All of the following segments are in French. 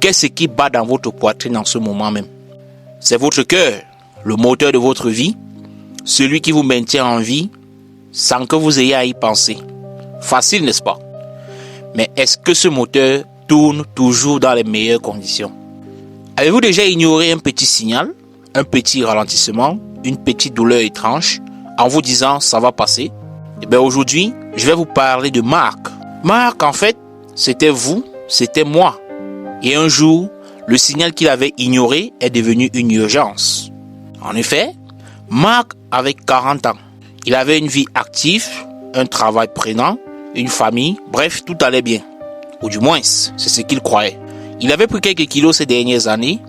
Qu'est-ce qui bat dans votre poitrine en ce moment même? C'est votre cœur, le moteur de votre vie, celui qui vous maintient en vie sans que vous ayez à y penser. Facile, n'est-ce pas? Mais est-ce que ce moteur tourne toujours dans les meilleures conditions? Avez-vous déjà ignoré un petit signal, un petit ralentissement, une petite douleur étrange en vous disant ça va passer? Eh bien aujourd'hui, je vais vous parler de Marc. Marc, en fait, c'était vous, c'était moi. Et un jour, le signal qu'il avait ignoré est devenu une urgence. En effet, Marc avait 40 ans. Il avait une vie active, un travail prenant, une famille, bref, tout allait bien. Ou du moins, c'est ce qu'il croyait. Il avait pris quelques kilos ces dernières années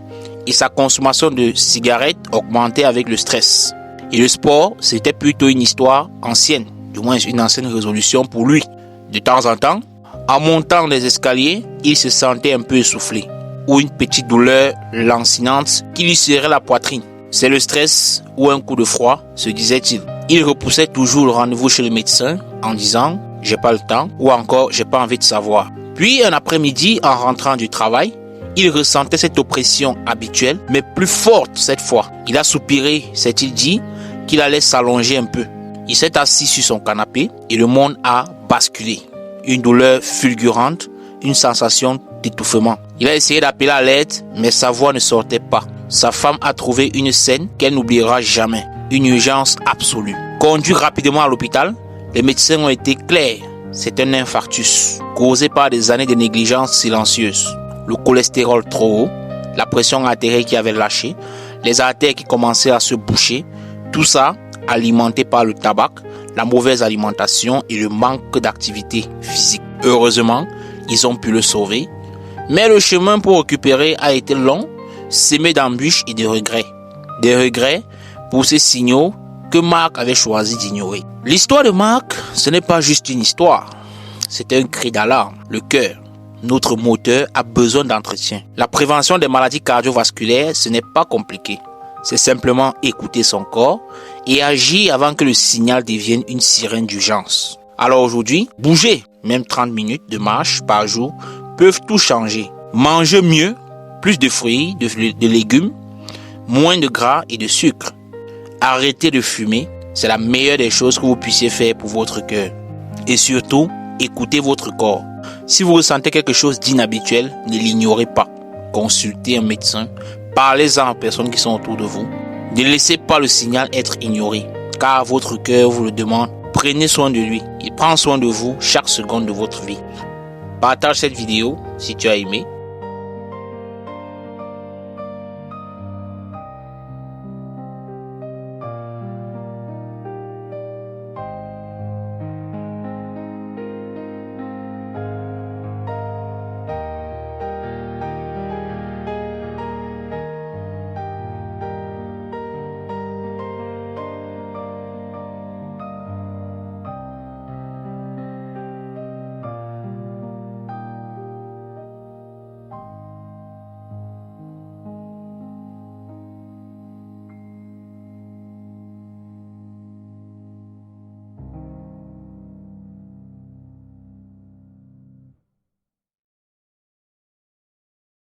et sa consommation de cigarettes augmentait avec le stress. Et le sport, c'était plutôt une histoire ancienne, du moins une ancienne résolution pour lui. De temps en temps, en montant les escaliers, il se sentait un peu essoufflé ou une petite douleur lancinante qui lui serrait la poitrine. C'est le stress ou un coup de froid, se disait-il. Il repoussait toujours le rendez-vous chez le médecin en disant « j'ai pas le temps » ou encore « j'ai pas envie de savoir ». Puis un après-midi, en rentrant du travail, il ressentait cette oppression habituelle, mais plus forte cette fois. Il a soupiré, s'est-il dit, qu'il allait s'allonger un peu. Il s'est assis sur son canapé et le monde a basculé. Une douleur fulgurante, une sensation d'étouffement. Il a essayé d'appeler à l'aide, mais sa voix ne sortait pas. Sa femme a trouvé une scène qu'elle n'oubliera jamais. Une urgence absolue. Conduit rapidement à l'hôpital, les médecins ont été clairs. C'est un infarctus causé par des années de négligence silencieuse. Le cholestérol trop haut, la pression artérielle qui avait lâché, les artères qui commençaient à se boucher, tout ça alimenté par le tabac, la mauvaise alimentation et le manque d'activité physique. Heureusement, ils ont pu le sauver, mais le chemin pour récupérer a été long, semé d'embûches et de regrets. Des regrets pour ces signaux que Marc avait choisi d'ignorer. L'histoire de Marc, ce n'est pas juste une histoire, c'est un cri d'alarme. Le cœur, notre moteur, a besoin d'entretien. La prévention des maladies cardiovasculaires, ce n'est pas compliqué. C'est simplement écouter son corps et agir avant que le signal devienne une sirène d'urgence. Alors aujourd'hui, bouger, même 30 minutes de marche par jour, peuvent tout changer. Manger mieux, plus de fruits, de légumes, moins de gras et de sucre. Arrêtez de fumer, c'est la meilleure des choses que vous puissiez faire pour votre cœur. Et surtout, écoutez votre corps. Si vous ressentez quelque chose d'inhabituel, ne l'ignorez pas. Consultez un médecin, parlez-en aux personnes qui sont autour de vous. Ne laissez pas le signal être ignoré, car votre cœur vous le demande. Prenez soin de lui, il prend soin de vous chaque seconde de votre vie. Partage cette vidéo si tu as aimé.